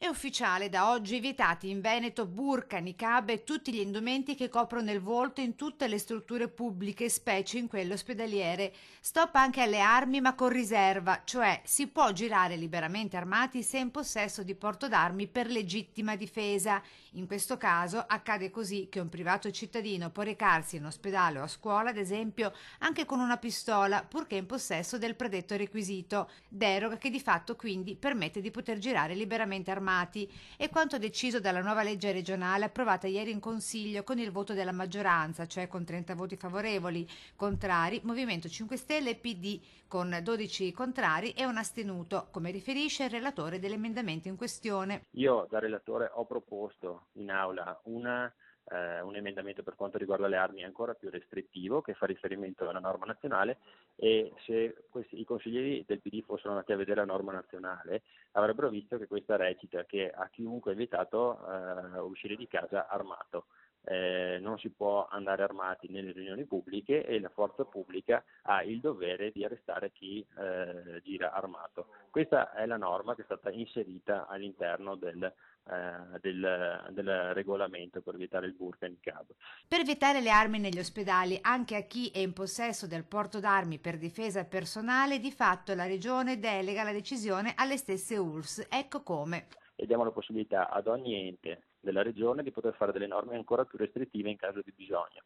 È ufficiale, da oggi vietati in Veneto burqa, niqab e tutti gli indumenti che coprono il volto in tutte le strutture pubbliche, specie in quelle ospedaliere. Stop anche alle armi ma con riserva, cioè si può girare liberamente armati se in possesso di porto d'armi per legittima difesa. In questo caso accade così che un privato cittadino può recarsi in ospedale o a scuola, ad esempio, anche con una pistola, purché in possesso del predetto requisito. Deroga che di fatto quindi permette di poter girare liberamente armati. È quanto deciso dalla nuova legge regionale approvata ieri in Consiglio con il voto della maggioranza, cioè con 30 voti favorevoli, contrari Movimento 5 Stelle e PD, con 12 contrari e un astenuto, come riferisce il relatore dell'emendamento in questione. Io da relatore ho proposto in aula un emendamento per quanto riguarda le armi ancora più restrittivo, che fa riferimento alla norma nazionale, e se i consiglieri del PD fossero andati a vedere la norma nazionale avrebbero visto che questa recita che a chiunque è vietato uscire di casa armato. Non si può andare armati nelle riunioni pubbliche e la forza pubblica ha il dovere di arrestare chi gira armato. Questa è la norma che è stata inserita all'interno del regolamento per vietare il burqa e il niqab. Per vietare le armi negli ospedali anche a chi è in possesso del porto d'armi per difesa personale, di fatto la Regione delega la decisione alle stesse ULSS. Ecco come. E diamo la possibilità ad ogni ente della regione di poter fare delle norme ancora più restrittive in caso di bisogno.